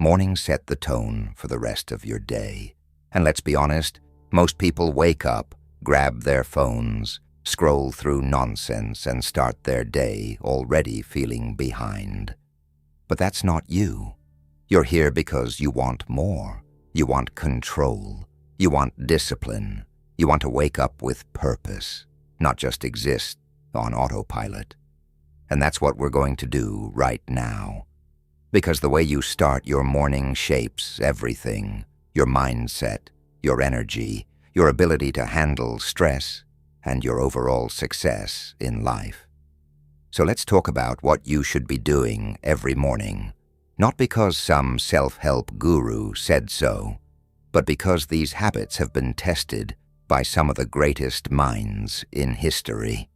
Mornings set the tone for the rest of your day. And let's be honest, most people wake up, grab their phones, scroll through nonsense, and start their day already feeling behind. But that's not you. You're here because you want more. You want control. You want discipline. You want to wake up with purpose, not just exist on autopilot. And that's what we're going to do right now. Because the way you start your morning shapes everything: your mindset, your energy, your ability to handle stress, and your overall success in life. So let's talk about what you should be doing every morning, not because some self-help guru said so, but because these habits have been tested by some of the greatest minds in history.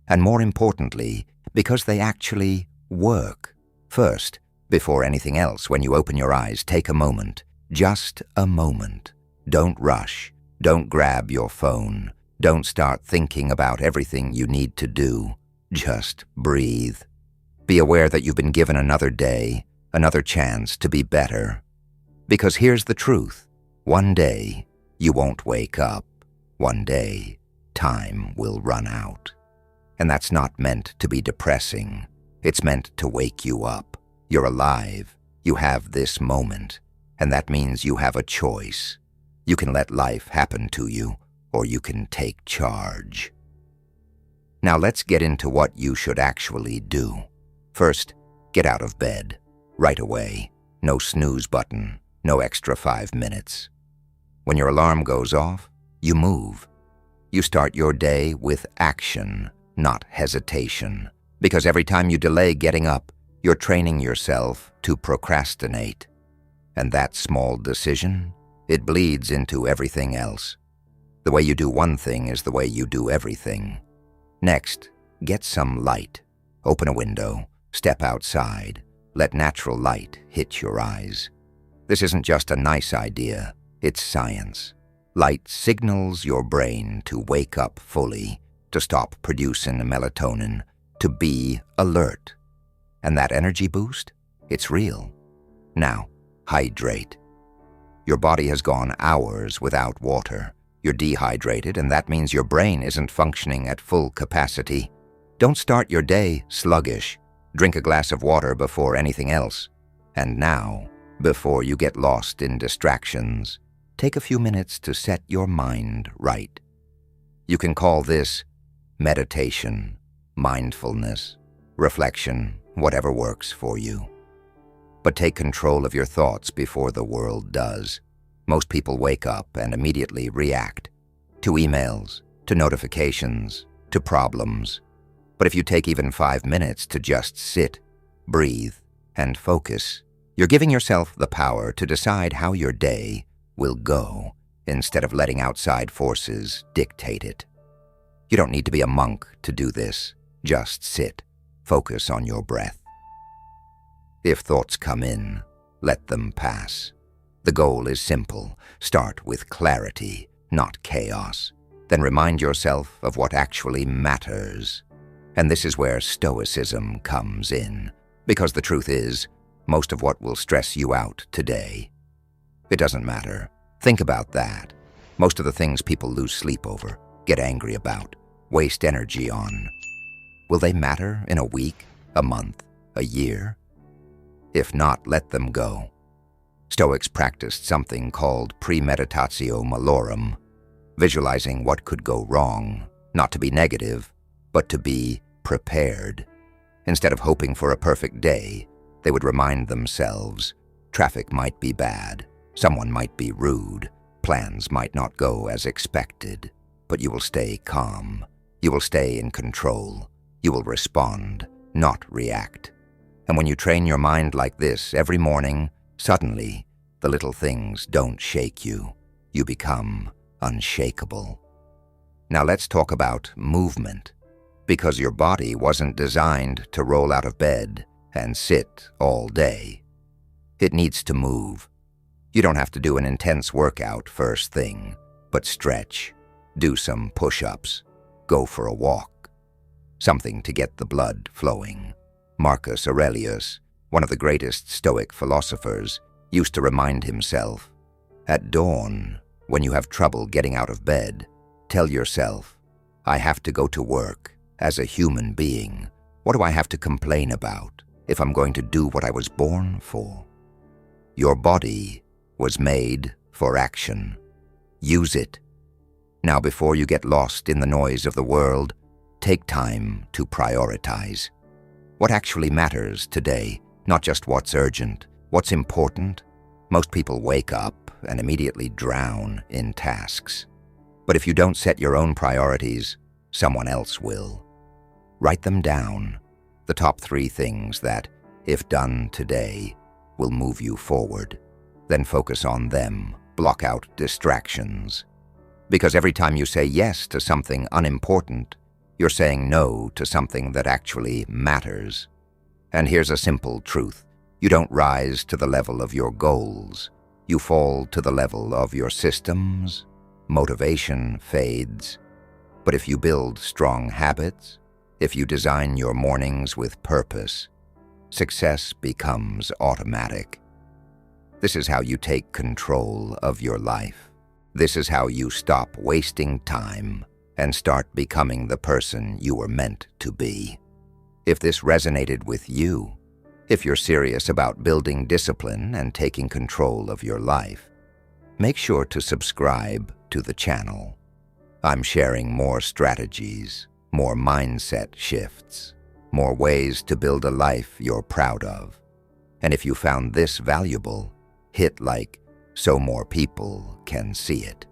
And more importantly, because they actually work. First, before anything else, when you open your eyes, take a moment. Just a moment. Don't rush. Don't grab your phone. Don't start thinking about everything you need to do. Just breathe. Be aware that you've been given another day, another chance to be better. Because here's the truth. One day, you won't wake up. One day, time will run out. And that's not meant to be depressing. It's meant to wake you up. You're alive. You have this moment. And that means you have a choice. You can let life happen to you, or you can take charge. Now let's get into what you should actually do. First, get out of bed. Right away. No snooze button. No extra 5 minutes. When your alarm goes off, you move. You start your day with action, not hesitation. Because every time you delay getting up, you're training yourself to procrastinate. And that small decision, it bleeds into everything else. The way you do one thing is the way you do everything. Next, get some light. Open a window, step outside, let natural light hit your eyes. This isn't just a nice idea, it's science. Light signals your brain to wake up fully, to stop producing melatonin, to be alert. And that energy boost, it's real. Now, hydrate. Your body has gone hours without water. You're dehydrated, and that means your brain isn't functioning at full capacity. Don't start your day sluggish. Drink a glass of water before anything else. And now, before you get lost in distractions, take a few minutes to set your mind right. You can call this meditation, mindfulness, reflection, whatever works for you. But take control of your thoughts before the world does. Most people wake up and immediately react to emails, to notifications, to problems. But if you take even 5 minutes to just sit, breathe, and focus, you're giving yourself the power to decide how your day will go instead of letting outside forces dictate it. You don't need to be a monk to do this. Just sit. Focus on your breath. If thoughts come in, let them pass. The goal is simple. Start with clarity, not chaos. Then remind yourself of what actually matters. And this is where Stoicism comes in. Because the truth is, most of what will stress you out today, it doesn't matter. Think about that. Most of the things people lose sleep over, get angry about, waste energy on, will they matter in a week, a month, a year? If not, let them go. Stoics practiced something called premeditatio malorum, visualizing what could go wrong, not to be negative, but to be prepared. Instead of hoping for a perfect day, they would remind themselves, traffic might be bad, someone might be rude, plans might not go as expected, but you will stay calm. You will stay in control. You will respond, not react. And when you train your mind like this every morning, suddenly, the little things don't shake you. You become unshakable. Now let's talk about movement. Because your body wasn't designed to roll out of bed and sit all day. It needs to move. You don't have to do an intense workout first thing, but stretch, do some push-ups, go for a walk. Something to get the blood flowing. Marcus Aurelius, one of the greatest Stoic philosophers, used to remind himself. At dawn, when you have trouble getting out of bed, tell yourself, I have to go to work as a human being. What do I have to complain about if I'm going to do what I was born for? Your body was made for action. Use it. Now, before you get lost in the noise of the world, take time to prioritize. What actually matters today, not just what's urgent, what's important. Most people wake up and immediately drown in tasks. But if you don't set your own priorities, someone else will. Write them down, the top 3 things that, if done today, will move you forward. Then focus on them, block out distractions. Because every time you say yes to something unimportant, you're saying no to something that actually matters. And here's a simple truth. You don't rise to the level of your goals. You fall to the level of your systems. Motivation fades. But if you build strong habits, if you design your mornings with purpose, success becomes automatic. This is how you take control of your life. This is how you stop wasting time and start becoming the person you were meant to be. If this resonated with you, if you're serious about building discipline and taking control of your life, make sure to subscribe to the channel. I'm sharing more strategies, more mindset shifts, more ways to build a life you're proud of. And if you found this valuable, hit like so more people can see it.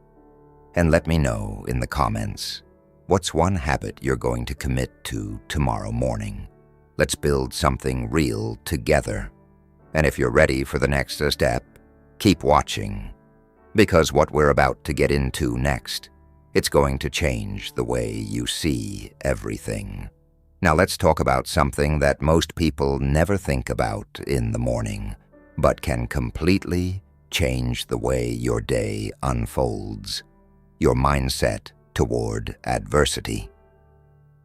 And let me know in the comments, what's one habit you're going to commit to tomorrow morning? Let's build something real together. And if you're ready for the next step, keep watching. Because what we're about to get into next, it's going to change the way you see everything. Now let's talk about something that most people never think about in the morning, but can completely change the way your day unfolds, your mindset toward adversity.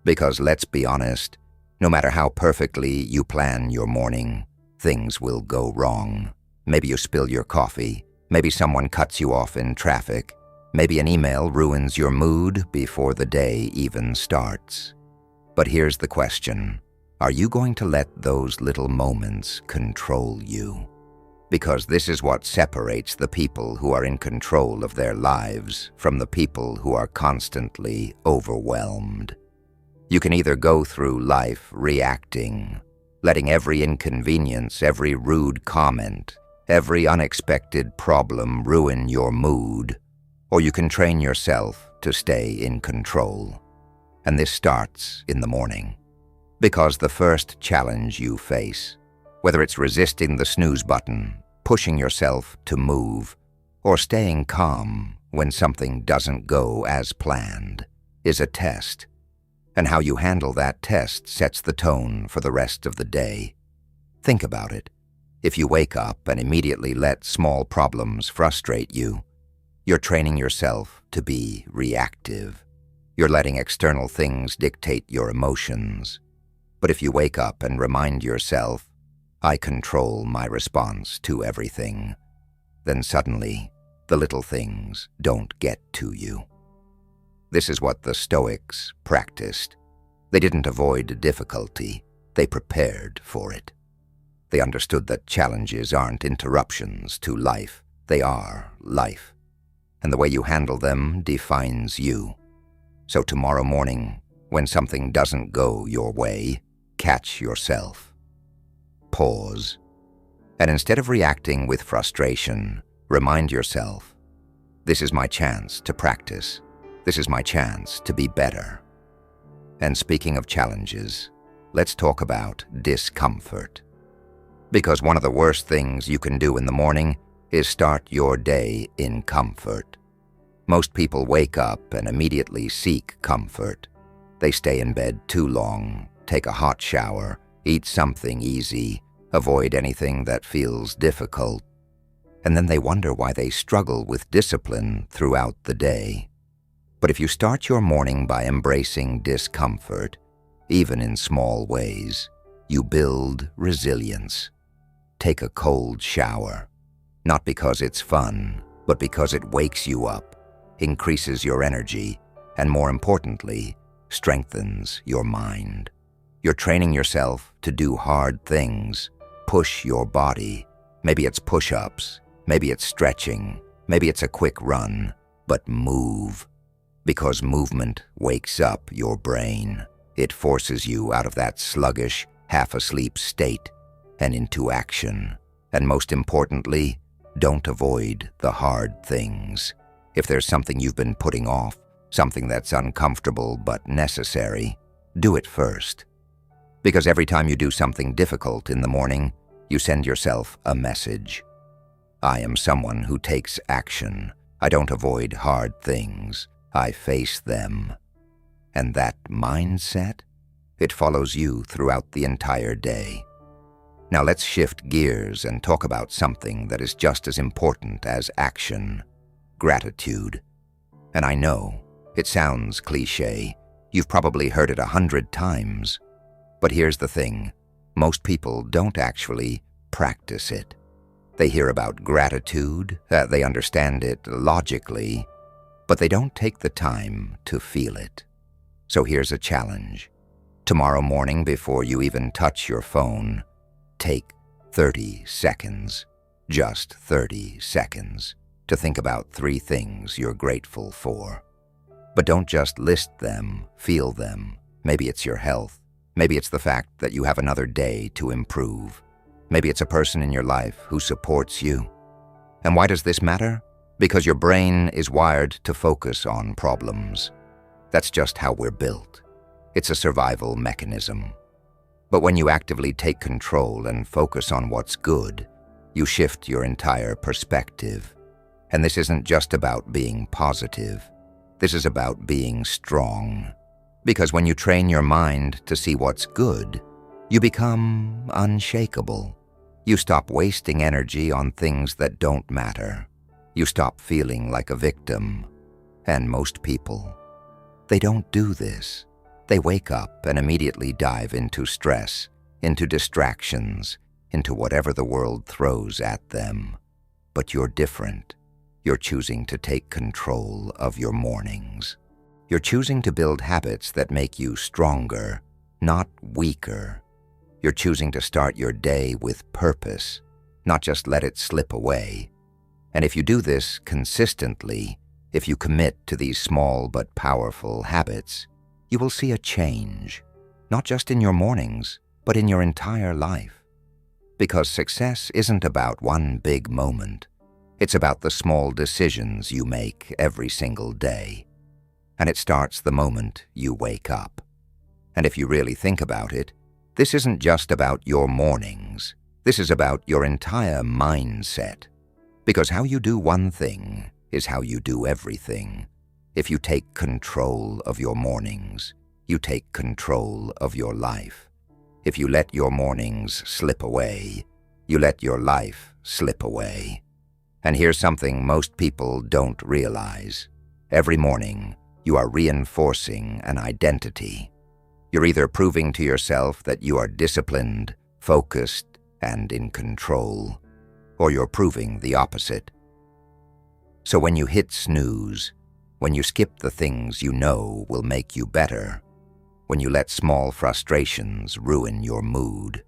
Because let's be honest, no matter how perfectly you plan your morning, things will go wrong. Maybe you spill your coffee, maybe someone cuts you off in traffic, maybe an email ruins your mood before the day even starts. But here's the question, are you going to let those little moments control you? Because this is what separates the people who are in control of their lives from the people who are constantly overwhelmed. You can either go through life reacting, letting every inconvenience, every rude comment, every unexpected problem ruin your mood, or you can train yourself to stay in control. And this starts in the morning. Because the first challenge you face, whether it's resisting the snooze button, pushing yourself to move, or staying calm when something doesn't go as planned, is a test. And how you handle that test sets the tone for the rest of the day. Think about it. If you wake up and immediately let small problems frustrate you, you're training yourself to be reactive. You're letting external things dictate your emotions. But if you wake up and remind yourself, I control my response to everything, then suddenly the little things don't get to you. This is what the Stoics practiced. They didn't avoid difficulty, they prepared for it. They understood that challenges aren't interruptions to life, they are life. And the way you handle them defines you. So tomorrow morning, when something doesn't go your way, catch yourself. Pause. And instead of reacting with frustration, remind yourself, this is my chance to practice. This is my chance to be better. And speaking of challenges, let's talk about discomfort. Because one of the worst things you can do in the morning is start your day in comfort. Most people wake up and immediately seek comfort. They stay in bed too long, take a hot shower, eat something easy, avoid anything that feels difficult, and then they wonder why they struggle with discipline throughout the day. But if you start your morning by embracing discomfort, even in small ways, you build resilience. Take a cold shower. not because it's fun, but because it wakes you up, increases your energy, and more importantly, strengthens your mind. You're training yourself to do hard things, push your body. Maybe it's push-ups, maybe it's stretching, maybe it's a quick run, but move. Because movement wakes up your brain. It forces you out of that sluggish, half-asleep state and into action. And most importantly, don't avoid the hard things. If there's something you've been putting off, something that's uncomfortable but necessary, do it first. Because every time you do something difficult in the morning, you send yourself a message. I am someone who takes action. I don't avoid hard things. I face them. And that mindset, it follows you throughout the entire day. Now let's shift gears and talk about something that is just as important as action: gratitude. And I know, it sounds cliché. You've probably heard it 100 times. But here's the thing. Most people don't actually practice it. They hear about gratitude, they understand it logically, but they don't take the time to feel it. So here's a challenge. Tomorrow morning, before you even touch your phone, take 30 seconds, just 30 seconds, to think about 3 things you're grateful for. But don't just list them, feel them. Maybe it's your health. Maybe it's the fact that you have another day to improve. Maybe it's a person in your life who supports you. And why does this matter? Because your brain is wired to focus on problems. That's just how we're built. It's a survival mechanism. But when you actively take control and focus on what's good, you shift your entire perspective. And this isn't just about being positive. This is about being strong. Because when you train your mind to see what's good, you become unshakable. You stop wasting energy on things that don't matter. You stop feeling like a victim. And most people, they don't do this. They wake up and immediately dive into stress, into distractions, into whatever the world throws at them. But you're different. You're choosing to take control of your mornings. You're choosing to build habits that make you stronger, not weaker. You're choosing to start your day with purpose, not just let it slip away. And if you do this consistently, if you commit to these small but powerful habits, you will see a change, not just in your mornings, but in your entire life. Because success isn't about one big moment. It's about the small decisions you make every single day. And it starts the moment you wake up. And if you really think about it, this isn't just about your mornings. This is about your entire mindset. Because how you do one thing is how you do everything. If you take control of your mornings, you take control of your life. If you let your mornings slip away, you let your life slip away. And here's something most people don't realize. Every morning, you are reinforcing an identity. You're either proving to yourself that you are disciplined, focused, and in control, or you're proving the opposite. So when you hit snooze, when you skip the things you know will make you better, when you let small frustrations ruin your mood,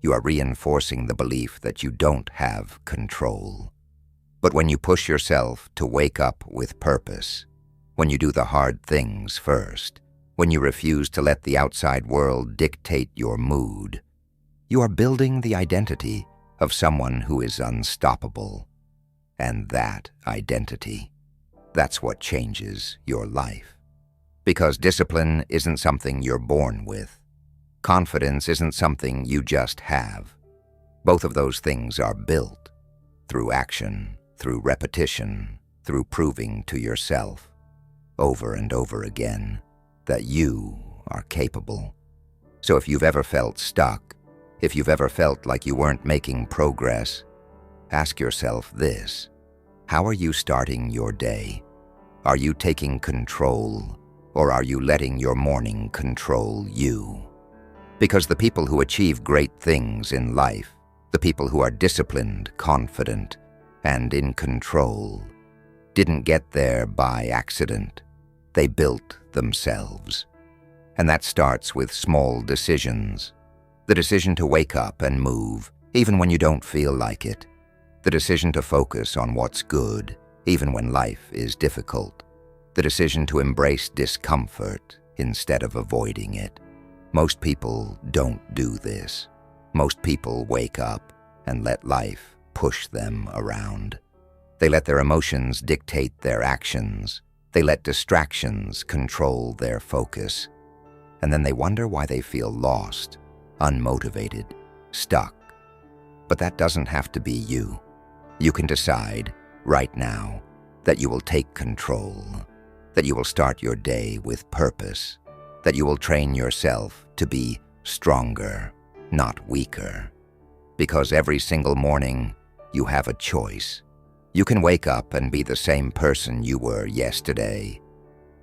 you are reinforcing the belief that you don't have control. But when you push yourself to wake up with purpose, when you do the hard things first, when you refuse to let the outside world dictate your mood, you are building the identity of someone who is unstoppable. And that identity, that's what changes your life. Because discipline isn't something you're born with. Confidence isn't something you just have. Both of those things are built through action, through repetition, through proving to yourself over and over again that you are capable. So if you've ever felt stuck, if you've ever felt like you weren't making progress, ask yourself this: how are you starting your day? Are you taking control, or are you letting your morning control you? Because the people who achieve great things in life, the people who are disciplined, confident, and in control didn't get there by accident. They built themselves. And that starts with small decisions. The decision to wake up and move, even when you don't feel like it. The decision to focus on what's good, even when life is difficult. The decision to embrace discomfort instead of avoiding it. Most people don't do this. Most people wake up and let life push them around. They let their emotions dictate their actions. They let distractions control their focus. And then they wonder why they feel lost, unmotivated, stuck. But that doesn't have to be you. You can decide, right now, that you will take control, that you will start your day with purpose, that you will train yourself to be stronger, not weaker. Because every single morning, you have a choice. You can wake up and be the same person you were yesterday,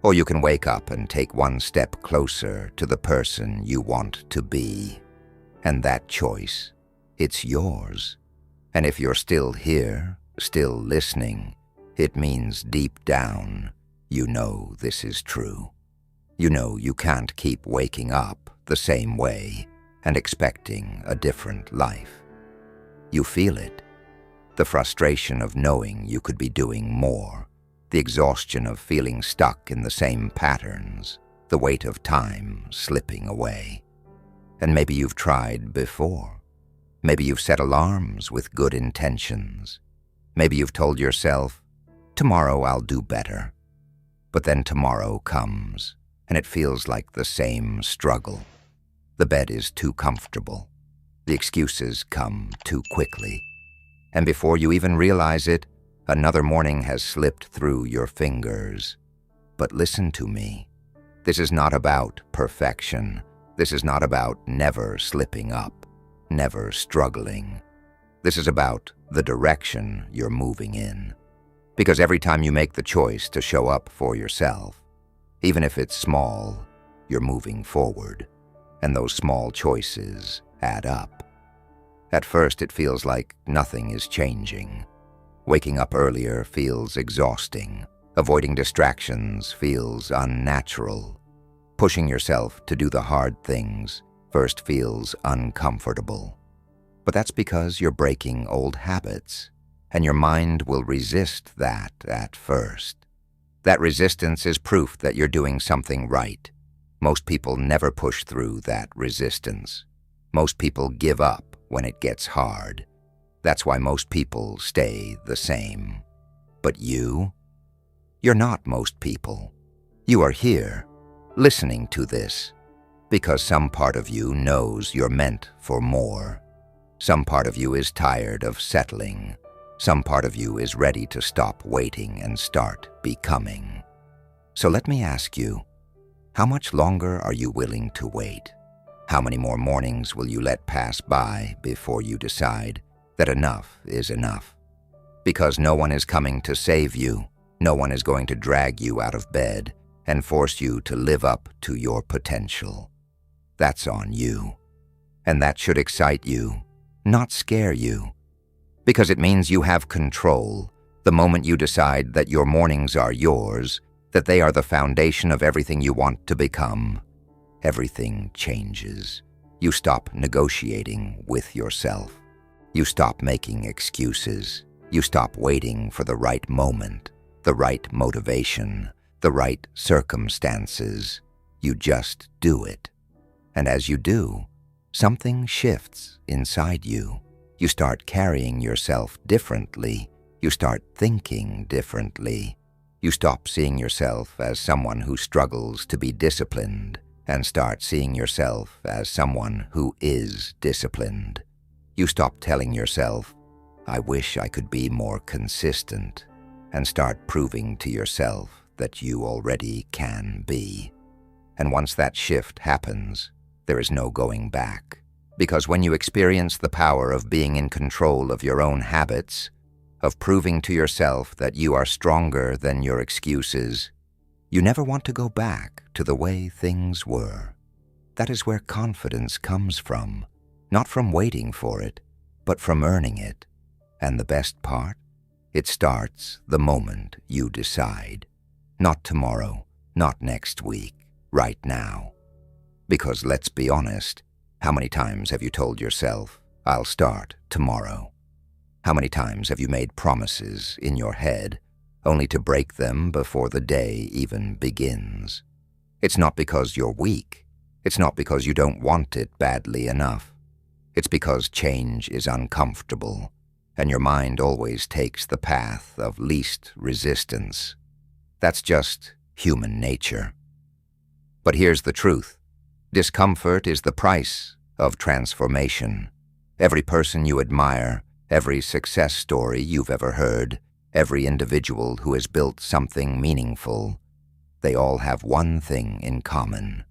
or you can wake up and take one step closer to the person you want to be. And that choice, it's yours. And if you're still here, still listening, it means deep down, you know this is true. You know you can't keep waking up the same way and expecting a different life. You feel it. The frustration of knowing you could be doing more. The exhaustion of feeling stuck in the same patterns. The weight of time slipping away. And maybe you've tried before. Maybe you've set alarms with good intentions. Maybe you've told yourself, tomorrow I'll do better. But then tomorrow comes, and it feels like the same struggle. The bed is too comfortable. The excuses come too quickly. And before you even realize it, another morning has slipped through your fingers. But listen to me. This is not about perfection. This is not about never slipping up, never struggling. This is about the direction you're moving in. Because every time you make the choice to show up for yourself, even if it's small, you're moving forward. And those small choices add up. At first, it feels like nothing is changing. Waking up earlier feels exhausting. Avoiding distractions feels unnatural. Pushing yourself to do the hard things first feels uncomfortable. But that's because you're breaking old habits, and your mind will resist that at first. That resistance is proof that you're doing something right. Most people never push through that resistance. Most people give up when it gets hard. That's why most people stay the same. But you're not most people. You are here, listening to this, because some part of you knows you're meant for more. Some part of you is tired of settling. Some part of you is ready to stop waiting and start becoming. So let me ask you, how much longer are you willing to wait? How many more mornings will you let pass by before you decide that enough is enough? Because no one is coming to save you. No one is going to drag you out of bed and force you to live up to your potential. That's on you. And that should excite you, not scare you. Because it means you have control. The moment you decide that your mornings are yours, that they are the foundation of everything you want to become, everything changes. You stop negotiating with yourself. You stop making excuses. You stop waiting for the right moment, the right motivation, the right circumstances. You just do it. And as you do, something shifts inside you. You start carrying yourself differently. You start thinking differently. You stop seeing yourself as someone who struggles to be disciplined and start seeing yourself as someone who is disciplined. You stop telling yourself, I wish I could be more consistent, and start proving to yourself that you already can be. And once that shift happens, there is no going back. Because when you experience the power of being in control of your own habits, of proving to yourself that you are stronger than your excuses, you never want to go back to the way things were. That is where confidence comes from, not from waiting for it, but from earning it. And the best part? It starts the moment you decide. Not tomorrow, not next week, right now. Because let's be honest, how many times have you told yourself, I'll start tomorrow? How many times have you made promises in your head, only to break them before the day even begins? It's not because you're weak. It's not because you don't want it badly enough. It's because change is uncomfortable, and your mind always takes the path of least resistance. That's just human nature. But here's the truth. Discomfort is the price of transformation. Every person you admire, every success story you've ever heard, every individual who has built something meaningful, they all have one thing in common.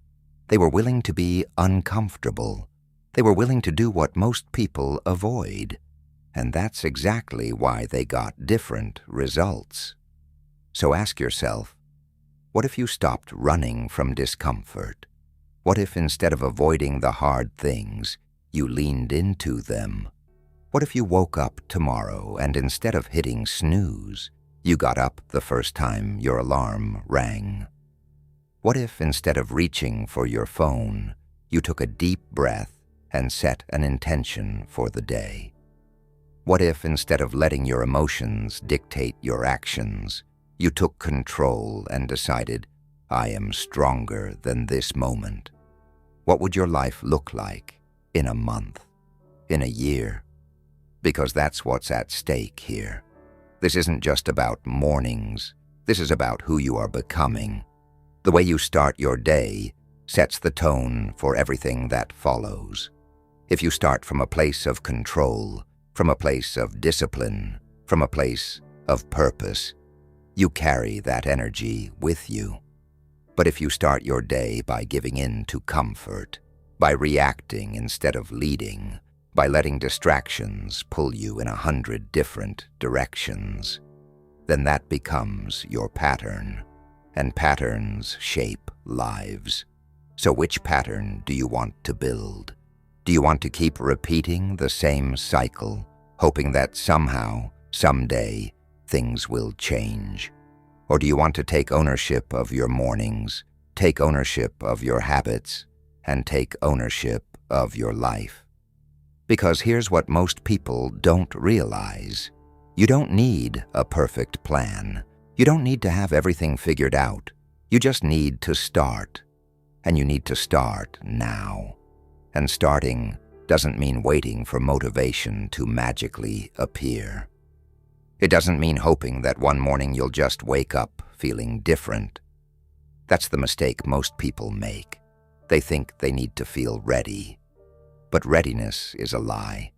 They were willing to be uncomfortable. They were willing to do what most people avoid. And that's exactly why they got different results. So ask yourself, what if you stopped running from discomfort? What if instead of avoiding the hard things, you leaned into them? What if you woke up tomorrow and instead of hitting snooze, you got up the first time your alarm rang? What if instead of reaching for your phone, you took a deep breath and set an intention for the day? What if instead of letting your emotions dictate your actions, you took control and decided, I am stronger than this moment? What would your life look like in a month, in a year? Because that's what's at stake here. This isn't just about mornings. This is about who you are becoming. The way you start your day sets the tone for everything that follows. If you start from a place of control, from a place of discipline, from a place of purpose, you carry that energy with you. But if you start your day by giving in to comfort, by reacting instead of leading, by letting distractions pull you in 100 different directions, then that becomes your pattern, and patterns shape lives. So which pattern do you want to build? Do you want to keep repeating the same cycle, hoping that somehow, someday, things will change? Or do you want to take ownership of your mornings, take ownership of your habits, and take ownership of your life? Because here's what most people don't realize. You don't need a perfect plan. You don't need to have everything figured out. You just need to start. And you need to start now. And starting doesn't mean waiting for motivation to magically appear. It doesn't mean hoping that one morning you'll just wake up feeling different. That's the mistake most people make. They think they need to feel ready. But readiness is a lie.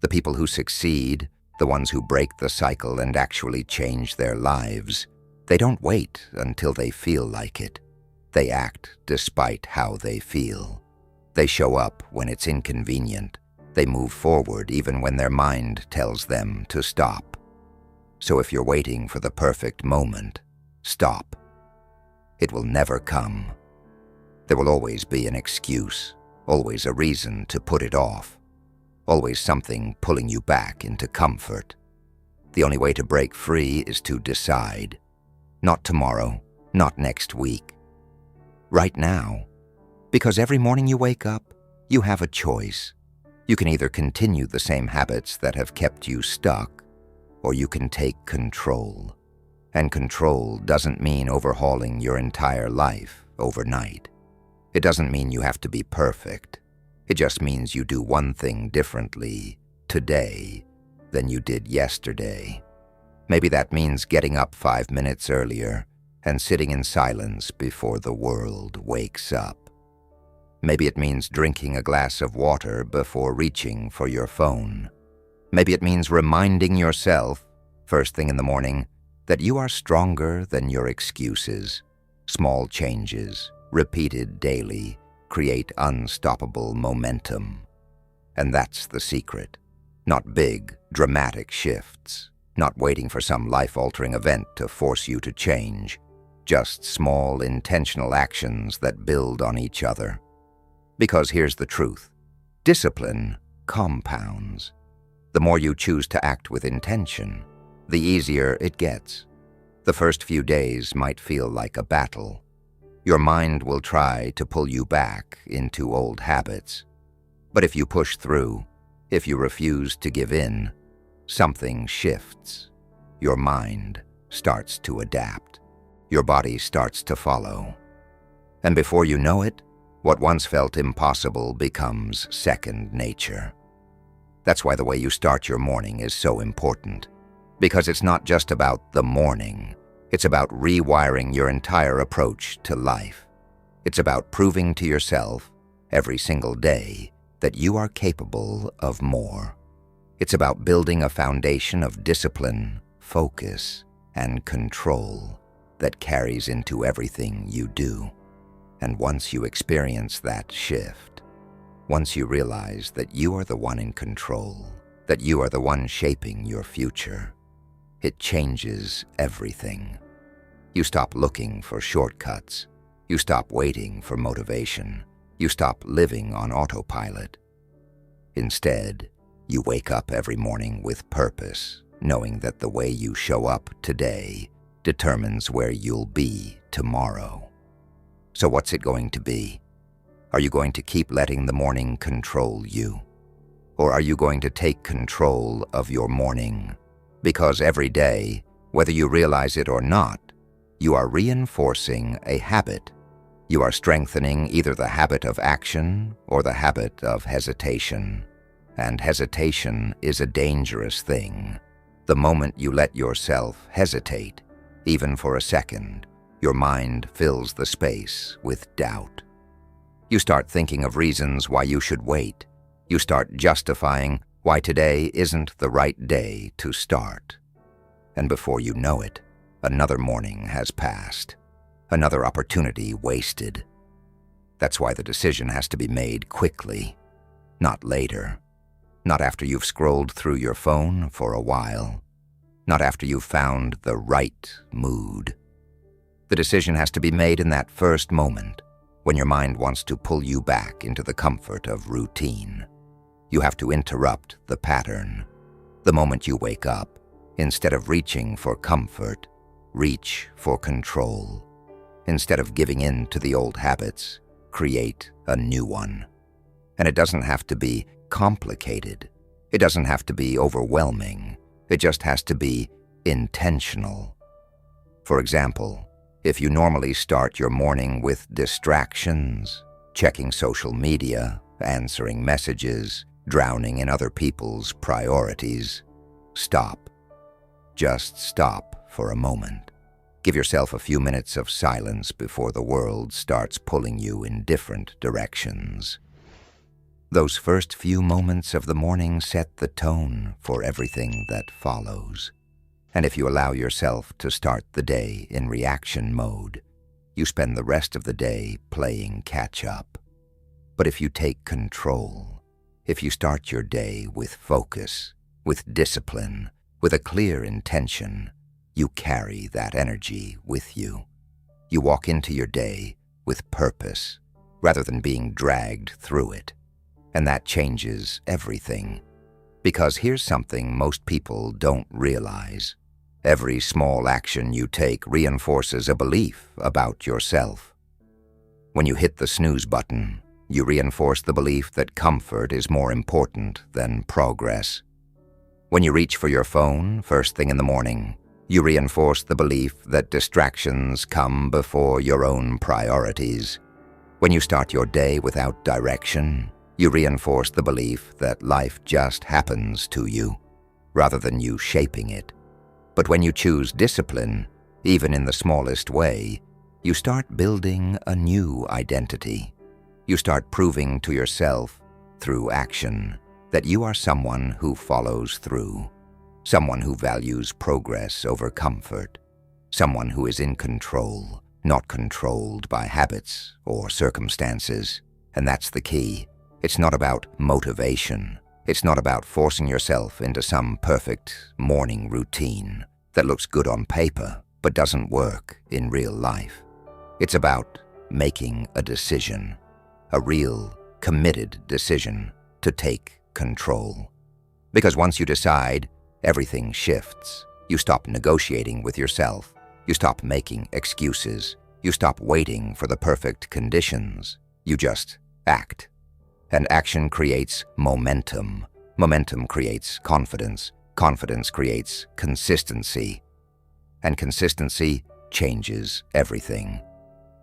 The people who succeed, the ones who break the cycle and actually change their lives, they don't wait until they feel like it. They act despite how they feel. They show up when it's inconvenient. They move forward even when their mind tells them to stop. So if you're waiting for the perfect moment, stop. It will never come. There will always be an excuse, always a reason to put it off, always something pulling you back into comfort. The only way to break free is to decide. Not tomorrow, not next week. Right now. Because every morning you wake up, you have a choice. You can either continue the same habits that have kept you stuck, or you can take control. And control doesn't mean overhauling your entire life overnight. It doesn't mean you have to be perfect. It just means you do one thing differently today than you did yesterday. Maybe that means getting up 5 minutes earlier and sitting in silence before the world wakes up. Maybe it means drinking a glass of water before reaching for your phone. Maybe it means reminding yourself, first thing in the morning, that you are stronger than your excuses. Small changes, repeated daily, create unstoppable momentum. And that's the secret. Not big, dramatic shifts. Not waiting for some life-altering event to force you to change. Just small, intentional actions that build on each other. Because here's the truth. Discipline compounds. The more you choose to act with intention, the easier it gets. The first few days might feel like a battle. Your mind will try to pull you back into old habits. But if you push through, if you refuse to give in, something shifts. Your mind starts to adapt. Your body starts to follow. And before you know it, what once felt impossible becomes second nature. That's why the way you start your morning is so important. Because it's not just about the morning. It's about rewiring your entire approach to life. It's about proving to yourself every single day that you are capable of more. It's about building a foundation of discipline, focus, and control that carries into everything you do. And once you experience that shift, once you realize that you are the one in control, that you are the one shaping your future, it changes everything. You stop looking for shortcuts. You stop waiting for motivation. You stop living on autopilot. Instead, you wake up every morning with purpose, knowing that the way you show up today determines where you'll be tomorrow. So what's it going to be? Are you going to keep letting the morning control you? Or are you going to take control of your morning? Because every day, whether you realize it or not, you are reinforcing a habit. You are strengthening either the habit of action or the habit of hesitation. And hesitation is a dangerous thing. The moment you let yourself hesitate, even for a second, your mind fills the space with doubt. You start thinking of reasons why you should wait. You start justifying why today isn't the right day to start. And before you know it, another morning has passed, another opportunity wasted. That's why the decision has to be made quickly, not later, not after you've scrolled through your phone for a while, not after you've found the right mood. The decision has to be made in that first moment, when your mind wants to pull you back into the comfort of routine. You have to interrupt the pattern. The moment you wake up, instead of reaching for comfort, reach for control. Instead of giving in to the old habits, create a new one. And it doesn't have to be complicated. It doesn't have to be overwhelming. It just has to be intentional. For example, if you normally start your morning with distractions, checking social media, answering messages, drowning in other people's priorities, stop. Just stop for a moment. Give yourself a few minutes of silence before the world starts pulling you in different directions. Those first few moments of the morning set the tone for everything that follows. And if you allow yourself to start the day in reaction mode, you spend the rest of the day playing catch-up. But if you take control, if you start your day with focus, with discipline, with a clear intention, you carry that energy with you. You walk into your day with purpose, rather than being dragged through it. And that changes everything. Because here's something most people don't realize. Every small action you take reinforces a belief about yourself. When you hit the snooze button, you reinforce the belief that comfort is more important than progress. When you reach for your phone first thing in the morning, you reinforce the belief that distractions come before your own priorities. When you start your day without direction, you reinforce the belief that life just happens to you, rather than you shaping it. But when you choose discipline, even in the smallest way, you start building a new identity. You start proving to yourself, through action, that you are someone who follows through, someone who values progress over comfort, someone who is in control, not controlled by habits or circumstances. And that's the key. It's not about motivation. It's not about forcing yourself into some perfect morning routine that looks good on paper but doesn't work in real life. It's about making a decision, a real, committed decision to take control. Because once you decide, everything shifts. You stop negotiating with yourself. You stop making excuses. You stop waiting for the perfect conditions. You just act. And action creates momentum. Momentum creates confidence. Confidence creates consistency. And consistency changes everything.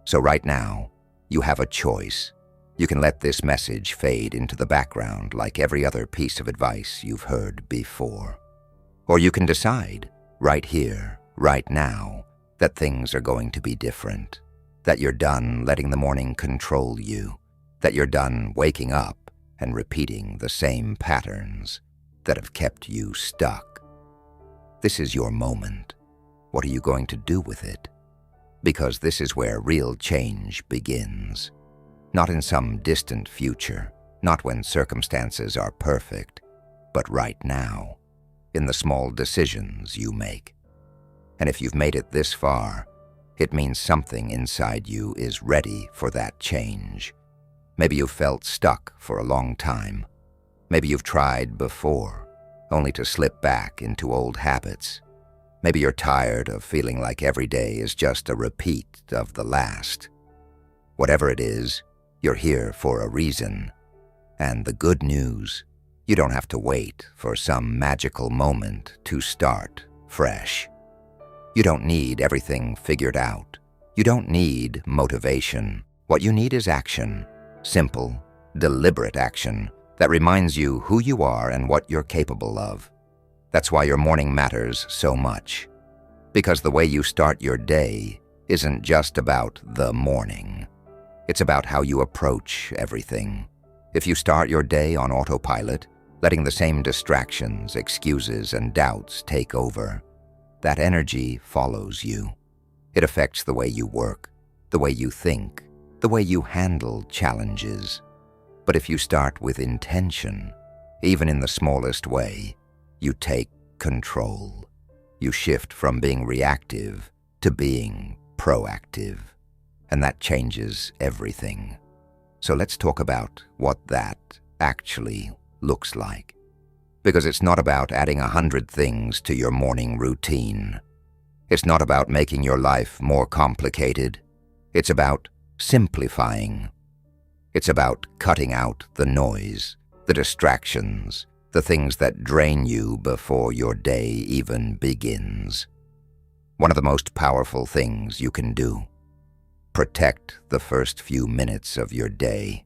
So right now, you have a choice. You can let this message fade into the background like every other piece of advice you've heard before. Or you can decide, right here, right now, that things are going to be different. That you're done letting the morning control you. That you're done waking up and repeating the same patterns that have kept you stuck. This is your moment. What are you going to do with it? Because this is where real change begins. Not in some distant future, not when circumstances are perfect, but right now, in the small decisions you make. And if you've made it this far, it means something inside you is ready for that change. Maybe you've felt stuck for a long time. Maybe you've tried before, only to slip back into old habits. Maybe you're tired of feeling like every day is just a repeat of the last. Whatever it is, you're here for a reason. And the good news, you don't have to wait for some magical moment to start fresh. You don't need everything figured out. You don't need motivation. What you need is action. Simple, deliberate action that reminds you who you are and what you're capable of. That's why your morning matters so much. Because the way you start your day isn't just about the morning. It's about how you approach everything. If you start your day on autopilot, letting the same distractions, excuses, and doubts take over, that energy follows you. It affects the way you work, the way you think, the way you handle challenges. But if you start with intention, even in the smallest way, you take control. You shift from being reactive to being proactive. And that changes everything. So let's talk about what that actually looks like. Because it's not about adding 100 things to your morning routine. It's not about making your life more complicated. It's about simplifying. It's about cutting out the noise, the distractions, the things that drain you before your day even begins. One of the most powerful things you can do. Protect the first few minutes of your day.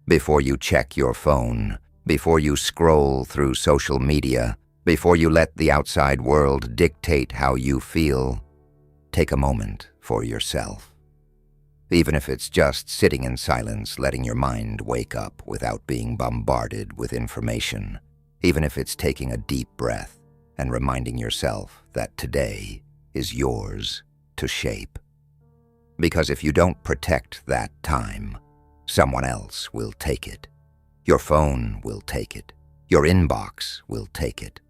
Before you check your phone, before you scroll through social media, before you let the outside world dictate how you feel, take a moment for yourself. Even if it's just sitting in silence, letting your mind wake up without being bombarded with information, even if it's taking a deep breath and reminding yourself that today is yours to shape. Because if you don't protect that time, someone else will take it. Your phone will take it. Your inbox will take it.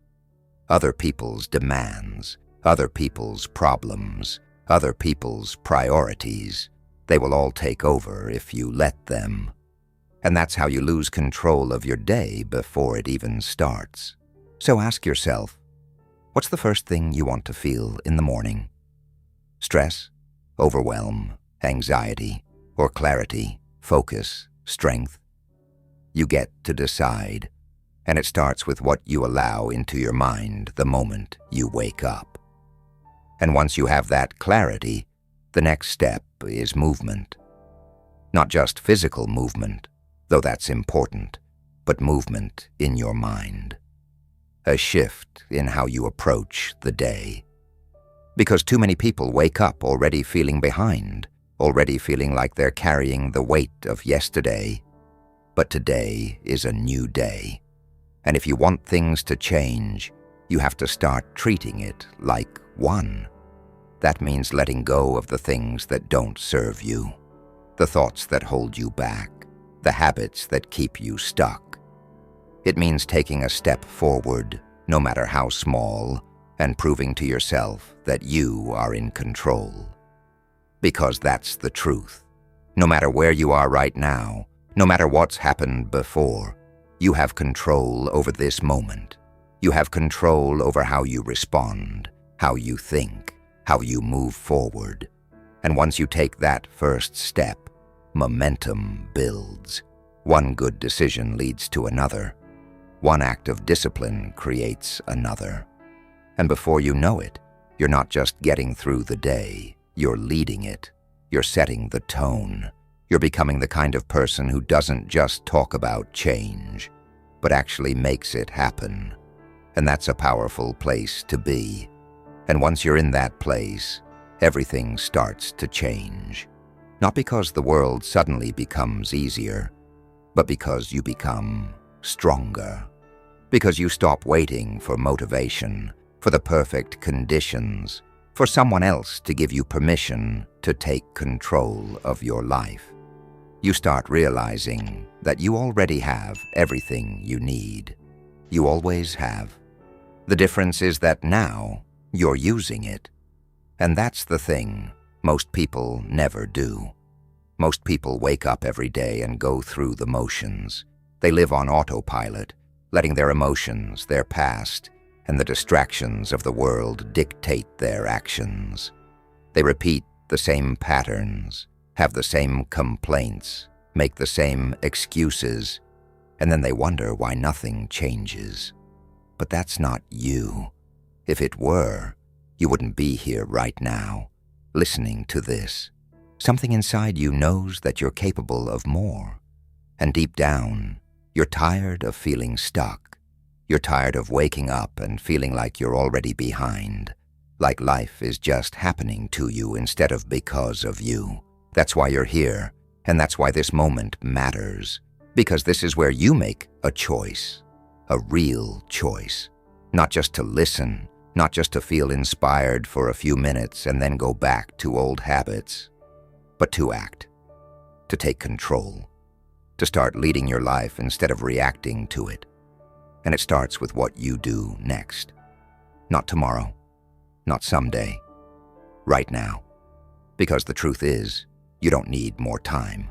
Other people's demands, other people's problems, other people's priorities, they will all take over if you let them. And that's how you lose control of your day before it even starts. So ask yourself, what's the first thing you want to feel in the morning? Stress? Overwhelm, anxiety, or clarity, focus, strength. You get to decide, and it starts with what you allow into your mind the moment you wake up. And once you have that clarity, the next step is movement. Not just physical movement, though that's important, but movement in your mind. A shift in how you approach the day. Because too many people wake up already feeling behind, already feeling like they're carrying the weight of yesterday. But today is a new day. And if you want things to change, you have to start treating it like one. That means letting go of the things that don't serve you, the thoughts that hold you back, the habits that keep you stuck. It means taking a step forward, no matter how small, and proving to yourself that you are in control. Because that's the truth. No matter where you are right now, no matter what's happened before, you have control over this moment. You have control over how you respond. how you think, how you move forward. And once you take that first step, momentum builds. One good decision leads to another. One act of discipline creates another. And before you know it, you're not just getting through the day, you're leading it. You're setting the tone. You're becoming the kind of person who doesn't just talk about change, but actually makes it happen. And that's a powerful place to be. And once you're in that place, everything starts to change. Not because the world suddenly becomes easier, but because you become stronger. Because you stop waiting for motivation, for the perfect conditions, for someone else to give you permission to take control of your life. You start realizing that you already have everything you need. You always have. The difference is that now you're using it. And that's the thing most people never do. Most people wake up every day and go through the motions. They live on autopilot, letting their emotions, their past, and the distractions of the world dictate their actions. They repeat the same patterns, have the same complaints, make the same excuses, and then they wonder why nothing changes. But that's not you. If it were, you wouldn't be here right now, listening to this. Something inside you knows that you're capable of more. And deep down, you're tired of feeling stuck. You're tired of waking up and feeling like you're already behind, like life is just happening to you instead of because of you. That's why you're here, and that's why this moment matters. Because this is where you make a choice, a real choice. Not just to listen, not just to feel inspired for a few minutes and then go back to old habits, but to act, to take control, to start leading your life instead of reacting to it. And it starts with what you do next. Not tomorrow, not someday, right now. Because the truth is, you don't need more time.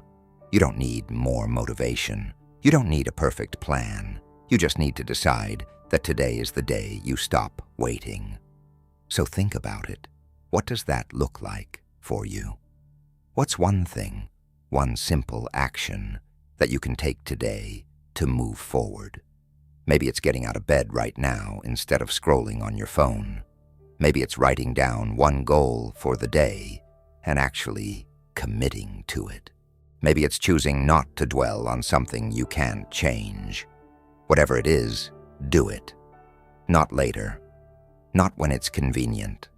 You don't need more motivation. You don't need a perfect plan. You just need to decide that today is the day you stop waiting. So think about it. What does that look like for you? What's one thing, one simple action that you can take today to move forward? Maybe it's getting out of bed right now instead of scrolling on your phone. Maybe it's writing down one goal for the day and actually committing to it. Maybe it's choosing not to dwell on something you can't change. Whatever it is, do it. Not later. Not when it's convenient.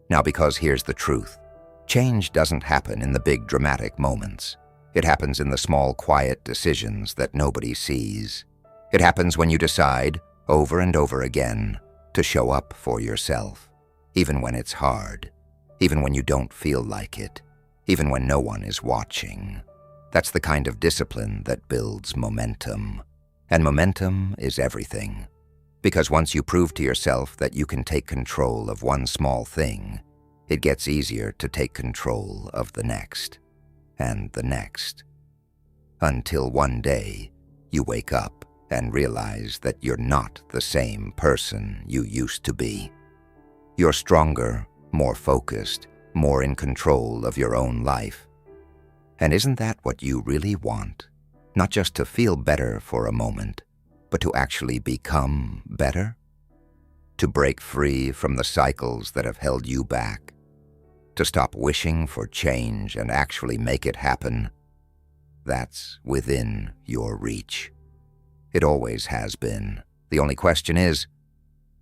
Now, because here's the truth. Change doesn't happen in the big dramatic moments. It happens in the small, quiet decisions that nobody sees. It happens when you decide, over and over again, to show up for yourself, even when it's hard, even when you don't feel like it, even when no one is watching. That's the kind of discipline that builds momentum. And momentum is everything. Because once you prove to yourself that you can take control of one small thing, it gets easier to take control of the next, and the next. Until one day, you wake up and realize that you're not the same person you used to be. You're stronger, more focused, more in control of your own life. And isn't that what you really want? Not just to feel better for a moment, but to actually become better? To break free from the cycles that have held you back? To stop wishing for change and actually make it happen? That's within your reach. It always has been. The only question is,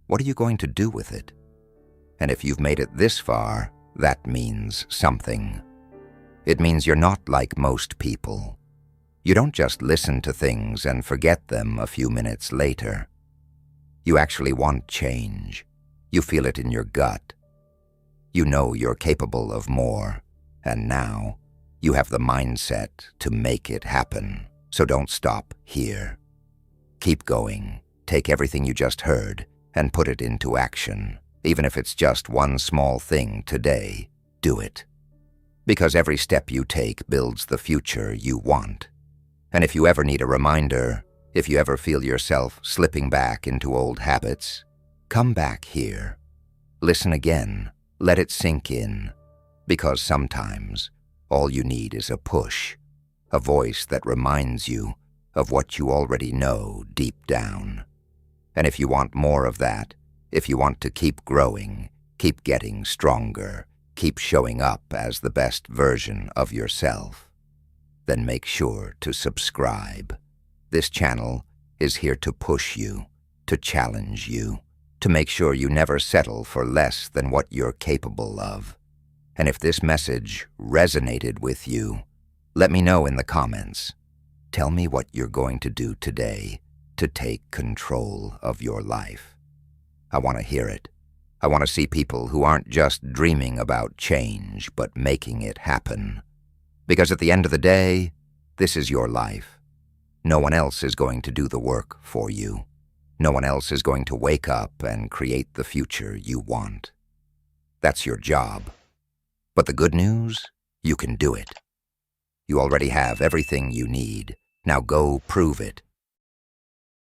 what are you going to do with it? And if you've made it this far, that means something. It means you're not like most people. You don't just listen to things and forget them a few minutes later. You actually want change. You feel it in your gut. You know you're capable of more, and now you have the mindset to make it happen. So don't stop here. Keep going. Take everything you just heard and put it into action. Even if it's just one small thing today, do it. Because every step you take builds the future you want. And if you ever need a reminder, if you ever feel yourself slipping back into old habits, come back here. Listen again. Let it sink in. Because sometimes all you need is a push, a voice that reminds you of what you already know deep down. And if you want more of that, if you want to keep growing, keep getting stronger, keep showing up as the best version of yourself, then make sure to subscribe. This channel is here to push you, to challenge you, to make sure you never settle for less than what you're capable of. And if this message resonated with you, let me know in the comments. Tell me what you're going to do today to take control of your life. I want to hear it. I want to see people who aren't just dreaming about change, but making it happen. Because at the end of the day, this is your life. No one else is going to do the work for you. No one else is going to wake up and create the future you want. That's your job. But the good news? You can do it. You already have everything you need. Now go prove it.